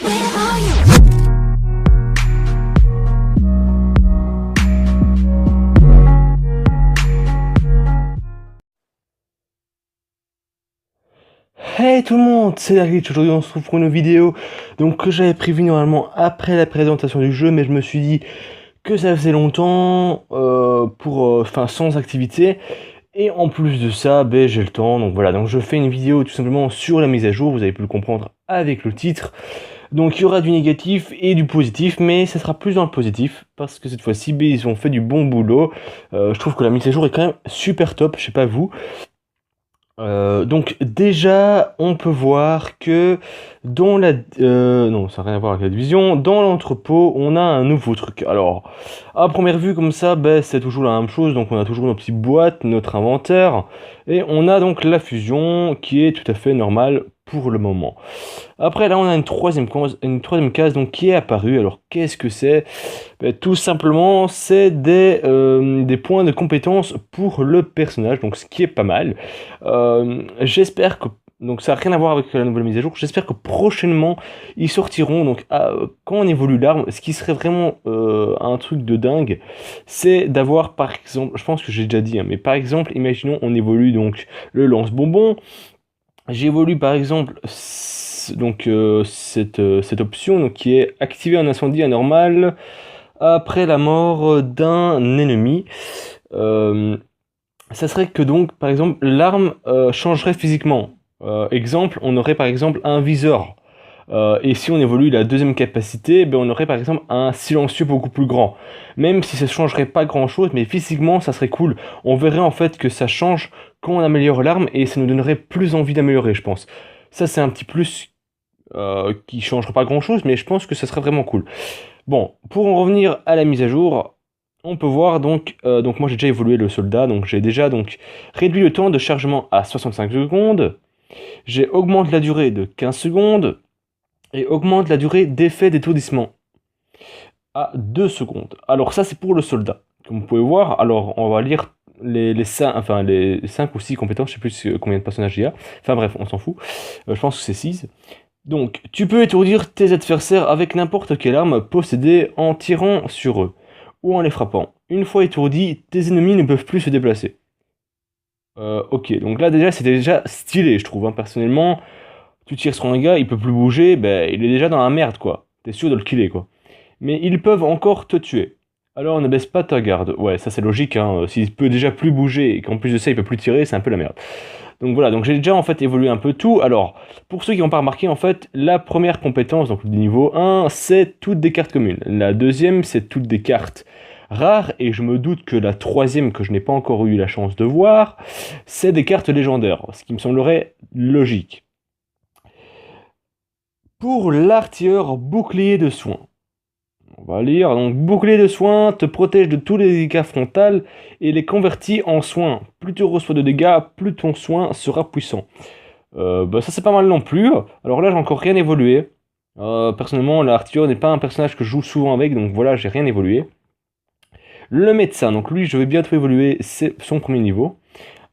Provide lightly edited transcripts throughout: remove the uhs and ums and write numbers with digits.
Hey tout le monde, c'est Darglitch. Aujourd'hui on se retrouve pour une vidéo que j'avais prévu normalement après la présentation du jeu, mais je me suis dit que ça faisait longtemps sans activité, et en plus de ça j'ai le temps, donc voilà, donc je fais une vidéo tout simplement sur la mise à jour. Vous avez pu le comprendre avec le titre. Donc il y aura du négatif et du positif, mais ça sera plus dans le positif parce que cette fois-ci ils ont fait du bon boulot. Je trouve que la mise à jour est quand même super top, je sais pas vous. Donc déjà, on peut voir que dans la... non, ça n'a rien à voir avec la division. Dans l'entrepôt, on a un nouveau truc. Alors, à première vue, comme ça, c'est toujours la même chose. Donc on a toujours nos petites boîtes, notre inventaire. Et on a donc la fusion qui est tout à fait normale pour le moment. Après, là, on a une troisième case donc, qui est apparue. Alors, qu'est-ce que c'est? Tout simplement, c'est des points de compétence pour le personnage, donc ce qui est pas mal. J'espère que... Donc ça n'a rien à voir avec la nouvelle mise à jour. J'espère que prochainement, ils sortiront, donc quand on évolue l'arme, ce qui serait vraiment un truc de dingue, c'est d'avoir, par exemple, je pense que j'ai déjà dit, hein, mais par exemple, imaginons, on évolue donc le lance-bonbon. J'évolue par exemple cette option donc, qui est activer un incendie anormal après la mort d'un ennemi. Ça serait que donc par exemple l'arme changerait physiquement. Exemple, on aurait par exemple un viseur. Et si on évolue la deuxième capacité, on aurait par exemple un silencieux beaucoup plus grand. Même si ça ne changerait pas grand chose, mais physiquement ça serait cool. On verrait en fait que ça change quand on améliore l'arme et ça nous donnerait plus envie d'améliorer, je pense. Ça c'est un petit plus qui changerait pas grand chose, mais je pense que ça serait vraiment cool. Bon, pour en revenir à la mise à jour, on peut voir donc moi j'ai déjà évolué le soldat, donc j'ai déjà réduit le temps de chargement à 65 secondes, j'ai augmenté la durée de 15 secondes, et augmente la durée d'effet d'étourdissement à 2 secondes. Alors ça c'est pour le soldat. Comme vous pouvez voir, alors on va lire les 5 ou 6 compétences, je sais plus combien de personnages il y a. Enfin bref, on s'en fout. Je pense que c'est 6. Donc, tu peux étourdir tes adversaires avec n'importe quelle arme possédée en tirant sur eux, ou en les frappant. Une fois étourdis, tes ennemis ne peuvent plus se déplacer. Ok, donc là déjà c'était déjà stylé je trouve, hein. Personnellement, tu tires sur un gars, il peut plus bouger, il est déjà dans la merde quoi. T'es sûr de le killer quoi. Mais ils peuvent encore te tuer. Alors ne baisse pas ta garde. Ouais, ça c'est logique, hein. S'il peut déjà plus bouger et qu'en plus de ça il peut plus tirer, c'est un peu la merde. Donc voilà, donc j'ai déjà en fait évolué un peu tout. Alors, pour ceux qui n'ont pas remarqué, en fait, la première compétence, donc du niveau 1, c'est toutes des cartes communes. La deuxième, c'est toutes des cartes rares, et je me doute que la troisième, que je n'ai pas encore eu la chance de voir, c'est des cartes légendaires, ce qui me semblerait logique. Pour l'artilleur bouclier de soins. On va lire, donc bouclier de soins te protège de tous les dégâts frontales et les convertit en soins. Plus tu reçois de dégâts, plus ton soin sera puissant. Ça c'est pas mal non plus. Alors là j'ai encore rien évolué. Personnellement l'artilleur n'est pas un personnage que je joue souvent avec, donc voilà, j'ai rien évolué. Le médecin, donc lui je vais bientôt évoluer, c'est son premier niveau.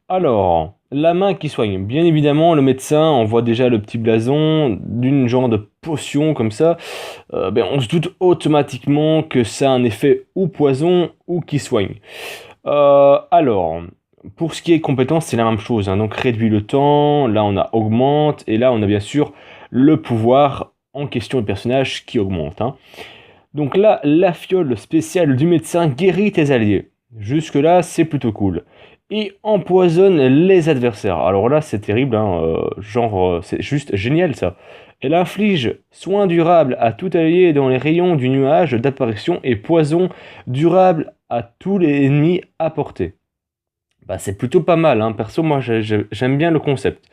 Alors, la main qui soigne. Bien évidemment, le médecin, on voit déjà le petit blason d'une genre de potion comme ça. On se doute automatiquement que ça a un effet ou poison ou qui soigne. Alors, pour ce qui est compétence, c'est la même chose, hein. Donc réduit le temps, là on a augmente, et là on a bien sûr le pouvoir en question du personnage qui augmente, hein. Donc là, la fiole spéciale du médecin guérit tes alliés. Jusque là, c'est plutôt cool. Et empoisonne les adversaires. Alors là, c'est terrible, hein, c'est juste génial ça. Elle inflige soins durables à tout allié dans les rayons du nuage d'apparition et poison durable à tous les ennemis à portée. C'est plutôt pas mal, hein. Perso, moi j'aime bien le concept.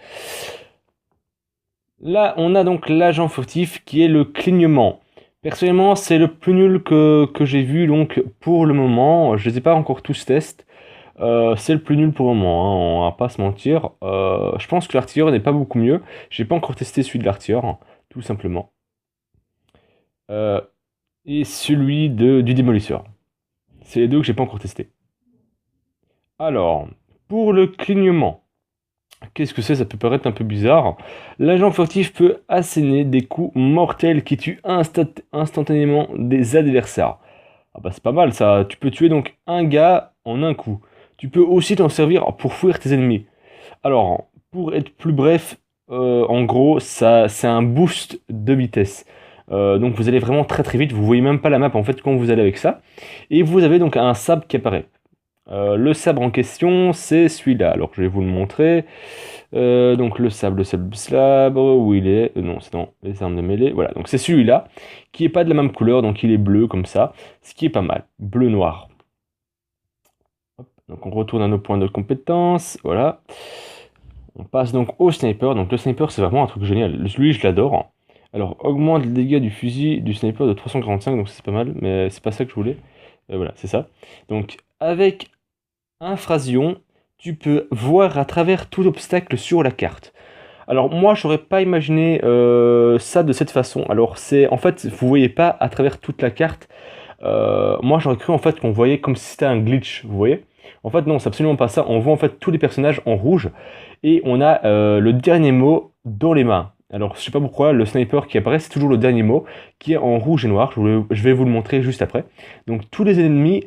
Là, on a donc l'agent furtif qui est le clignement. Personnellement, c'est le plus nul que j'ai vu donc pour le moment. Je ne les ai pas encore tous test. C'est le plus nul pour le moment, hein, on va pas se mentir. Je pense que l'artilleur n'est pas beaucoup mieux. J'ai pas encore testé celui de l'artilleur, hein, tout simplement. Euh, et celui du démolisseur. C'est les deux que j'ai pas encore testé. Alors, pour le clignement. Qu'est-ce que c'est? Ça peut paraître un peu bizarre. L'agent furtif peut asséner des coups mortels qui tuent instantanément des adversaires. Ah bah c'est pas mal ça. Tu peux tuer donc un gars en un coup. Tu peux aussi t'en servir pour fuir tes ennemis. Alors, pour être plus bref, en gros, ça, c'est un boost de vitesse. Donc vous allez vraiment très très vite, vous voyez même pas la map en fait quand vous allez avec ça. Et vous avez donc un sabre qui apparaît. Le sabre en question, c'est celui-là. Alors je vais vous le montrer. Donc le sabre, où il est? Non, c'est dans les armes de mêlée. Voilà, donc c'est celui-là, qui est pas de la même couleur, donc il est bleu comme ça, ce qui est pas mal. Bleu-noir. Hop, donc on retourne à nos points de compétence, voilà. On passe donc au sniper. Donc le sniper, c'est vraiment un truc génial. Lui, je l'adore. Alors, augmente les dégâts du fusil du sniper de 345, donc c'est pas mal, mais c'est pas ça que je voulais. Voilà, c'est ça. Donc, avec Infrasion, tu peux voir à travers tout obstacle sur la carte. Alors moi, j'aurais pas imaginé ça de cette façon. Alors c'est en fait, vous voyez pas à travers toute la carte. Moi, j'aurais cru en fait qu'on voyait comme si c'était un glitch, vous voyez. En fait, non, c'est absolument pas ça. On voit en fait tous les personnages en rouge et on a le dernier mot dans les mains. Alors, je sais pas pourquoi, le sniper qui apparaît, c'est toujours le dernier mot qui est en rouge et noir. Je vais vous le montrer juste après. Donc, tous les ennemis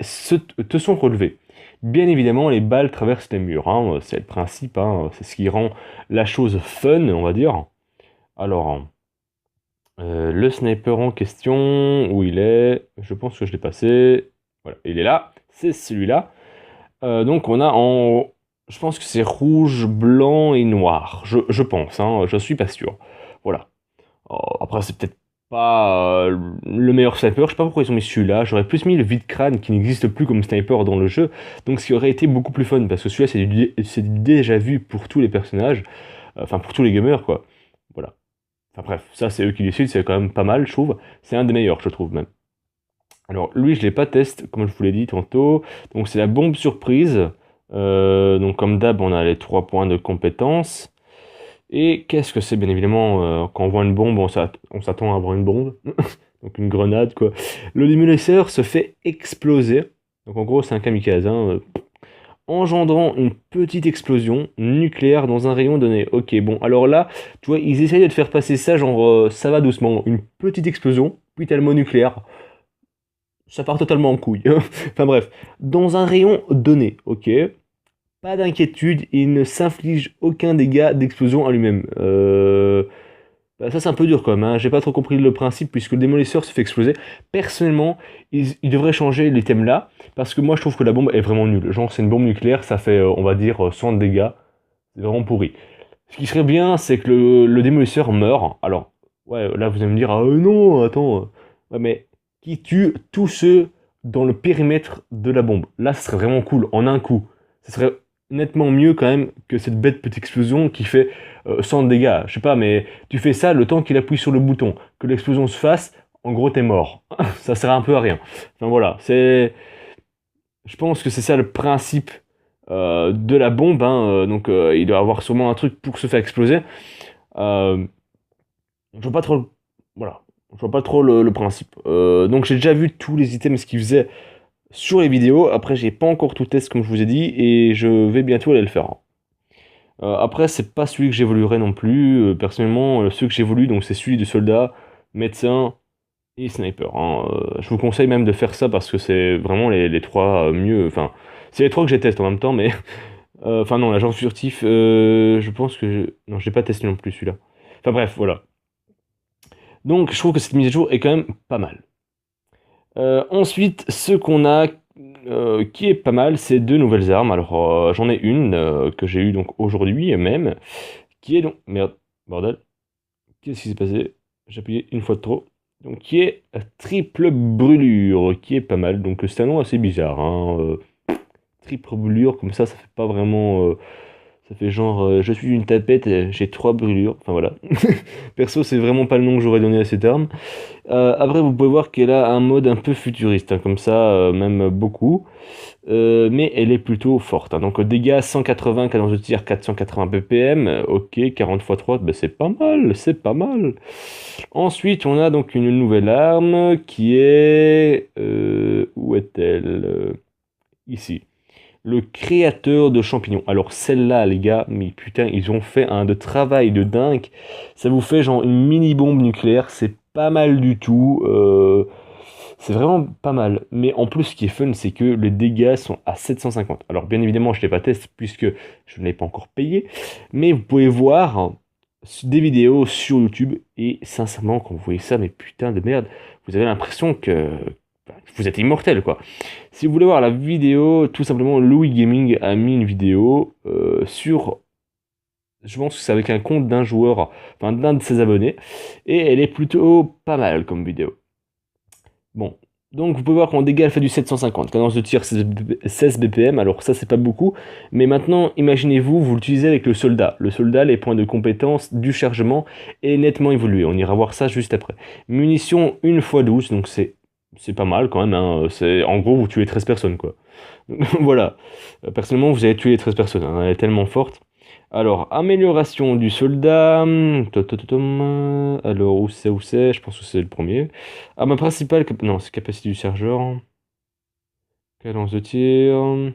te sont relevés. Bien évidemment, les balles traversent les murs, hein, c'est le principe, hein, c'est ce qui rend la chose fun, on va dire. Alors, le sniper en question, où il est? Je pense que je l'ai passé. Voilà, il est là, c'est celui-là. Donc on a en... Je pense que c'est rouge, blanc et noir, je pense, hein, je suis pas sûr. Voilà. Après, c'est peut-être pas le meilleur sniper, je sais pas pourquoi ils ont mis celui-là. J'aurais plus mis le vide-crâne qui n'existe plus comme sniper dans le jeu, donc ce qui aurait été beaucoup plus fun, parce que celui-là c'est du déjà vu pour tous les personnages, enfin pour tous les gamers quoi. Voilà. Enfin bref, ça c'est eux qui décident, c'est quand même pas mal, je trouve. C'est un des meilleurs, je trouve même. Alors lui, je l'ai pas testé, comme je vous l'ai dit tantôt. Donc c'est la bombe surprise. Donc comme d'hab, on a les 3 points de compétence. Et qu'est-ce que c'est? Bien évidemment, quand on voit une bombe, on s'attend à avoir une bombe. Donc une grenade, quoi. Le démolisseur se fait exploser. Donc en gros, c'est un kamikaze, hein, engendrant une petite explosion nucléaire dans un rayon donné. Ok, bon, alors là, tu vois, ils essayent de te faire passer ça, genre, ça va doucement. Une petite explosion, puis t'as le mot nucléaire. Ça part totalement en couille. Enfin bref, dans un rayon donné, ok. Pas d'inquiétude, il ne s'inflige aucun dégât d'explosion à lui-même. Bah, ça c'est un peu dur quand même, hein. J'ai pas trop compris le principe puisque le démolisseur se fait exploser. Personnellement, ils devraient changer l'item là, parce que moi je trouve que la bombe est vraiment nulle. Genre c'est une bombe nucléaire, ça fait on va dire 100 de dégâts. C'est vraiment pourri. Ce qui serait bien, c'est que le démolisseur meurt. Alors, ouais, là vous allez me dire, ah non, attends. Ouais, mais qui tue tous ceux dans le périmètre de la bombe. Là, ce serait vraiment cool, en un coup. Ce serait nettement mieux quand même que cette bête petite explosion qui fait 100 de dégâts. Je sais pas, mais tu fais ça le temps qu'il appuie sur le bouton. Que l'explosion se fasse, en gros, t'es mort. Ça sert un peu à rien. Enfin voilà, c'est... Je pense que c'est ça le principe de la bombe, hein. Donc il doit avoir sûrement un truc pour se faire exploser. Euh, je vois pas trop... Voilà. Je vois pas trop le principe. Donc j'ai déjà vu tous les items ce qu'ils faisaient sur les vidéos. Après, j'ai pas encore tout test comme je vous ai dit et je vais bientôt aller le faire. Après, c'est pas celui que j'évoluerai non plus. Personnellement, celui que j'évolue, donc c'est celui de soldat, médecin et sniper, hein. Je vous conseille même de faire ça parce que c'est vraiment les trois mieux. Enfin, c'est les trois que j'ai testé en même temps, mais enfin non, l'agent furtif, je pense que non, j'ai pas testé non plus celui-là. Enfin bref, voilà. Donc, je trouve que cette mise à jour est quand même pas mal. Ensuite, ce qu'on a qui est pas mal, c'est deux nouvelles armes. Alors, j'en ai une que j'ai eue donc aujourd'hui même, qui est donc... Merde, bordel. Qu'est-ce qui s'est passé? J'ai appuyé une fois de trop. Donc, qui est triple brûlure, qui est pas mal. Donc, c'est un nom assez bizarre, hein. Triple brûlure, comme ça fait pas vraiment... ça fait genre, je suis une tapette, j'ai 3 brûlures. Enfin, voilà. Perso, c'est vraiment pas le nom que j'aurais donné à cette arme. Après, vous pouvez voir qu'elle a un mode un peu futuriste, hein, comme ça, même beaucoup. Mais elle est plutôt forte, hein. Donc, dégâts 180, cadence de tir 480 ppm. Ok, 40 x 3, ben, c'est pas mal, c'est pas mal. Ensuite, on a donc une nouvelle arme qui est... où est-elle? Ici. le créateur de champignons. Alors celle-là, les gars, mais putain, ils ont fait un de travail de dingue. Ça vous fait genre une mini bombe nucléaire, c'est pas mal du tout. C'est vraiment pas mal. Mais en plus, ce qui est fun, c'est que les dégâts sont à 750. Alors bien évidemment, je ne l'ai pas testé puisque je ne l'ai pas encore payé. Mais vous pouvez voir des vidéos sur YouTube. Et sincèrement, quand vous voyez ça, mais putain de merde, vous avez l'impression que vous êtes immortel, quoi. Si vous voulez voir la vidéo, tout simplement, Louis Gaming a mis une vidéo sur... Je pense que c'est avec un compte d'un joueur, enfin d'un de ses abonnés. Et elle est plutôt pas mal comme vidéo. Bon, donc vous pouvez voir qu'en dégâts elle fait du 750, cadence de tir 16 BPM, alors ça c'est pas beaucoup, mais maintenant imaginez-vous, vous l'utilisez avec le soldat. Le soldat, les points de compétence du chargement est nettement évolué, on ira voir ça juste après. Munitions 1x12, donc c'est pas mal quand même, hein. En gros vous tuez 13 personnes quoi. Donc, voilà, personnellement vous avez tué 13 personnes, hein. Elle est tellement forte. Alors, amélioration du soldat. Alors, où c'est? Je pense que c'est le premier. Ah, ma principale... Non, c'est capacité du chargeur. Cadence de tir.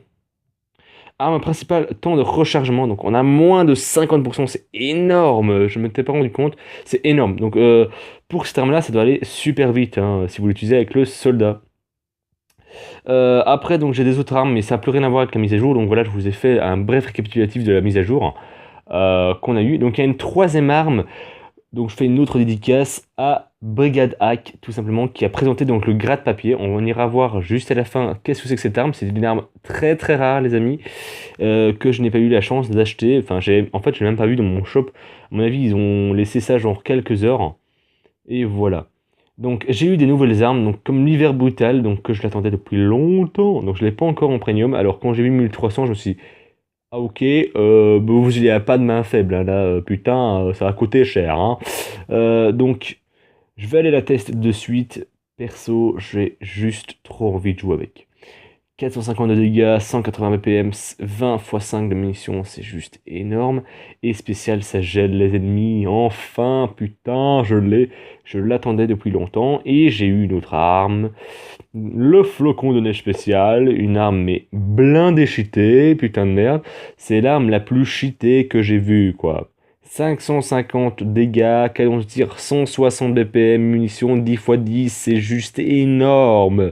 Ah, ma principale temps de rechargement. Donc, on a moins de 50%. C'est énorme. Je ne m'étais pas rendu compte. C'est énorme. Donc, pour cette arme-là, ça doit aller super vite, hein, si vous l'utilisez avec le soldat. Après, donc j'ai des autres armes, mais ça n'a plus rien à voir avec la mise à jour. Donc voilà, je vous ai fait un bref récapitulatif de la mise à jour qu'on a eu. Donc il y a une troisième arme. Donc je fais une autre dédicace à Brigade Hack, tout simplement, qui a présenté donc le gratte-papier. On ira voir juste à la fin qu'est-ce que c'est que cette arme. C'est une arme très très rare, les amis, que je n'ai pas eu la chance d'acheter. Enfin, en fait, je l'ai même pas vu dans mon shop. À mon avis, ils ont laissé ça genre quelques heures. Et voilà. Donc j'ai eu des nouvelles armes, donc comme l'hiver brutal, donc que je l'attendais depuis longtemps, donc je l'ai pas encore en premium. Alors quand j'ai vu 1300, je me suis dit, ah ok, bah, vous n'y a pas de main faible, hein, là, putain, ça va coûter cher, hein. Donc je vais aller la tester de suite. Perso, j'ai juste trop envie de jouer avec. 450 de dégâts, 180 BPM, 20 x 5 de munitions, c'est juste énorme. Et spécial, ça gèle les ennemis. Enfin, putain, je l'ai. Je l'attendais depuis longtemps. Et j'ai eu une autre arme. Le flocon de neige spécial. Une arme mais blindée cheatée. Putain de merde. C'est l'arme la plus cheatée que j'ai vue, quoi. 550 dégâts, cadence de tir 160 BPM, munitions 10 x 10, c'est juste énorme.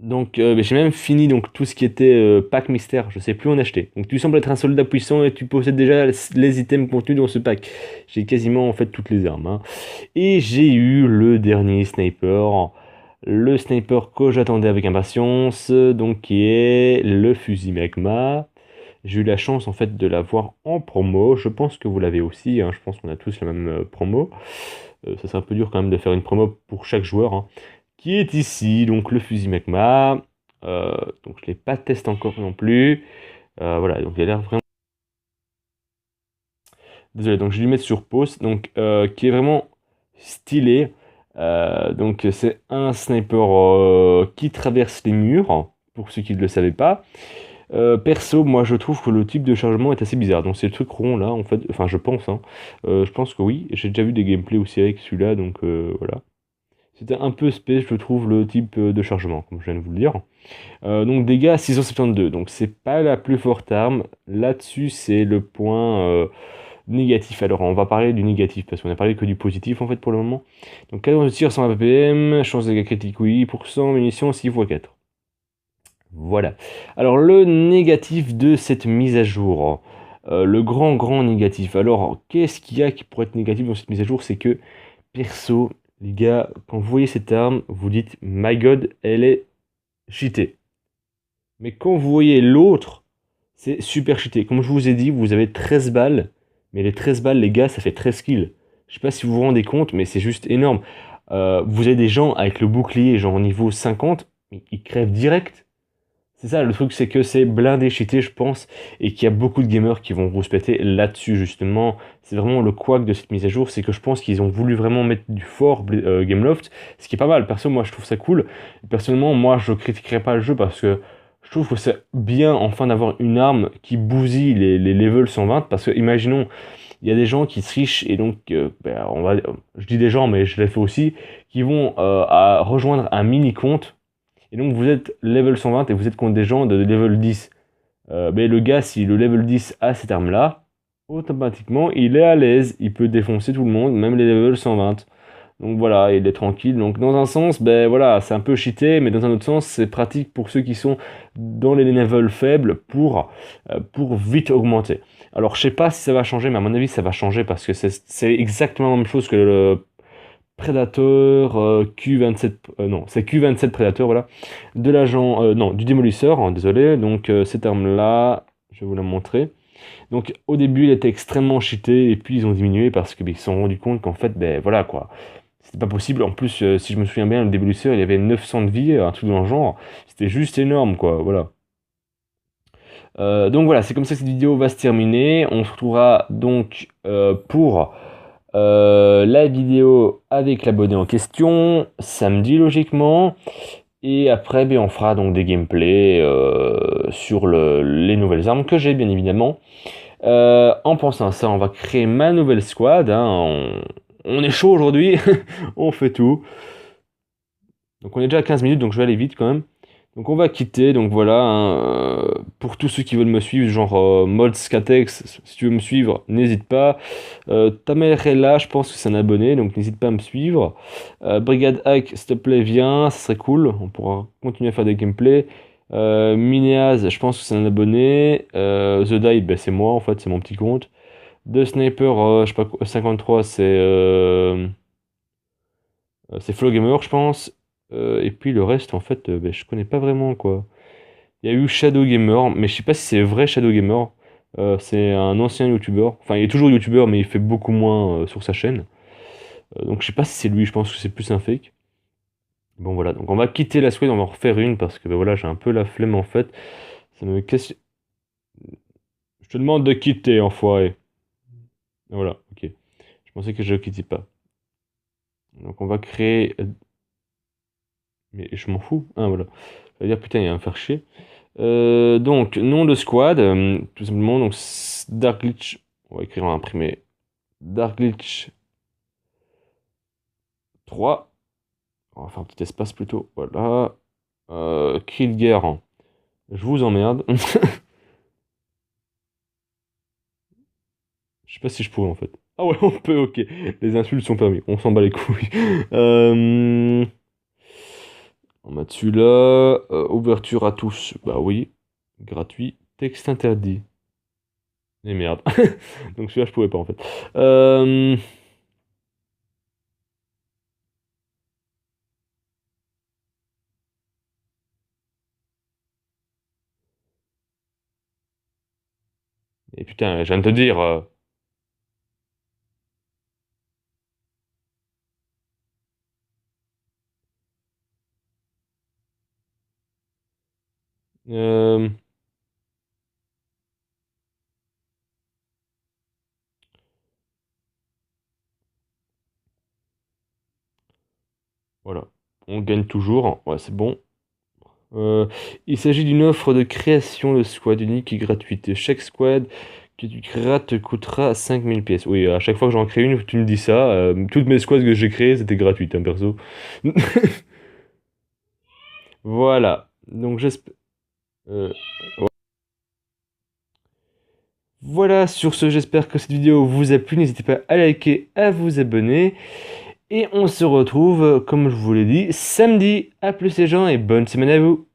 Donc j'ai même fini donc tout ce qui était pack mystère, je sais plus en acheter. Donc tu sembles être un soldat puissant et tu possèdes déjà les items contenus dans ce pack. J'ai quasiment en fait toutes les armes, hein. Et j'ai eu le dernier sniper, le sniper que j'attendais avec impatience, donc qui est le fusil magma. J'ai eu la chance en fait de l'avoir en promo, je pense que vous l'avez aussi, hein. Je pense qu'on a tous la même promo. Ça serait un peu dur quand même de faire une promo pour chaque joueur, hein, qui est ici, donc le fusil magma. Donc je ne l'ai pas testé encore non plus. Voilà, donc il a l'air vraiment... Désolé, donc je vais lui mettre sur pause, donc qui est vraiment stylé. Donc c'est un sniper qui traverse les murs, pour ceux qui ne le savaient pas. Perso, moi je trouve que le type de chargement est assez bizarre. Donc c'est le truc rond là, en fait, enfin je pense, hein. Je pense que oui. J'ai déjà vu des gameplays aussi avec celui-là, donc voilà. C'était un peu space, je trouve, le type de chargement, comme je viens de vous le dire. Donc dégâts 672, donc c'est pas la plus forte arme. Là-dessus, c'est le point négatif. Alors on va parler du négatif, parce qu'on a parlé que du positif en fait pour le moment. Donc cadence de tir 120 ppm, chance de dégâts critiques oui, % munitions 6 x 4. Voilà. Alors le négatif de cette mise à jour. Le grand négatif. Alors qu'est-ce qu'il y a qui pourrait être négatif dans cette mise à jour? C'est que, perso, les gars, quand vous voyez cette arme, vous dites my god, elle est cheatée. Mais quand vous voyez l'autre, c'est super cheaté. Comme je vous ai dit, vous avez 13 balles. Mais les 13 balles, les gars, ça fait 13 kills. Je sais pas si vous vous rendez compte, mais c'est juste énorme. Vous avez des gens avec le bouclier, genre niveau 50, ils crèvent direct. C'est ça, le truc, c'est que c'est blindé cheaté, je pense, et qu'il y a beaucoup de gamers qui vont vous respecter là-dessus, justement. C'est vraiment le couac de cette mise à jour, c'est que je pense qu'ils ont voulu vraiment mettre du fort Gameloft, ce qui est pas mal. Perso, moi, je trouve ça cool. Personnellement, moi, je critiquerai pas le jeu parce que je trouve que c'est bien, enfin, d'avoir une arme qui bousille les levels 120, parce que, imaginons, il y a des gens qui trichent, et donc, je dis des gens, mais je l'ai fait aussi, qui vont à rejoindre un mini-compte, Et donc vous êtes level 120 et vous êtes contre des gens de level 10. Mais le gars, si le level 10 a cette arme-là, automatiquement, il est à l'aise, il peut défoncer tout le monde, même les level 120. Donc voilà, il est tranquille. Donc dans un sens, ben voilà, c'est un peu cheaté, mais dans un autre sens, c'est pratique pour ceux qui sont dans les levels faibles pour vite augmenter. Alors je sais pas si ça va changer, mais à mon avis ça va changer parce que c'est exactement la même chose que le Predator Q27, non, c'est Q27 Predator, voilà, de l'agent, non, du démolisseur, hein, désolé. Donc cette arme-là, je vais vous la montrer. Donc au début, il était extrêmement cheaté et puis ils ont diminué parce qu'ils se sont rendus compte qu'en fait, ben voilà quoi, c'était pas possible. En plus, si je me souviens bien, le démolisseur, il avait 900 de vie, un truc dans le genre. C'était juste énorme quoi, voilà. Donc voilà, c'est comme ça que cette vidéo va se terminer. On se retrouvera donc pour la vidéo avec l'abonné en question, samedi logiquement. Et après, ben, on fera donc des gameplays sur les nouvelles armes que j'ai, bien évidemment. En pensant à ça, on va créer ma nouvelle squad. Hein. On est chaud aujourd'hui, on fait tout. Donc on est déjà à 15 minutes, donc je vais aller vite quand même. Donc on va quitter, donc voilà, hein, pour tous ceux qui veulent me suivre, genre Mods Catex, si tu veux me suivre, n'hésite pas. Tamer est là, je pense que c'est un abonné, donc n'hésite pas à me suivre. Brigade Hack, s'il te plaît, viens, ça serait cool, on pourra continuer à faire des gameplays. Minéaz, je pense que c'est un abonné. The Die, ben, c'est moi en fait, c'est mon petit compte. The Sniper, je sais pas, 53, c'est Flowgamer, je pense. Et puis le reste, en fait, ben, je connais pas vraiment quoi. Il y a eu Shadow Gamer, mais je sais pas si c'est vrai Shadow Gamer. C'est un ancien youtubeur. Enfin, il est toujours youtubeur, mais il fait beaucoup moins sur sa chaîne. Donc je sais pas si c'est lui, je pense que c'est plus un fake. Bon voilà, donc on va quitter la squad, on va en refaire une parce que ben, voilà, j'ai un peu la flemme en fait. Ça me casse. Je te demande de quitter, enfoiré. Voilà, ok. Je pensais que je ne quittais pas. Donc on va créer. Mais je m'en fous. Ah voilà. Ça veut dire putain, il va me faire chier. Donc, nom de squad, tout simplement, donc Dark Glitch, on va écrire en imprimé Dark Glitch 3, on va faire un petit espace plutôt, voilà. Krillgear, hein. Je vous emmerde. Je sais pas si je pourrais en fait. Ah ouais, on peut, ok. Les insultes sont permis, on s'en bat les couilles. On va dessus là. Ouverture à tous, bah oui. Gratuit. Texte interdit. Et merde. Donc celui-là, je pouvais pas en fait. Et putain, je viens de te dire. Euh, voilà. On gagne toujours. Ouais, c'est bon. Euh, il s'agit d'une offre de création de squad unique et gratuite. Chaque squad que tu créeras te coûtera 5000 pièces. Oui, à chaque fois que j'en crée une, tu me dis ça. Toutes mes squads que j'ai créées, c'était gratuit, hein, perso. Voilà. Donc j'espère. Voilà, sur ce, j'espère que cette vidéo vous a plu. N'hésitez pas à liker, à vous abonner. Et on se retrouve, comme je vous l'ai dit, samedi. A plus les gens et bonne semaine à vous.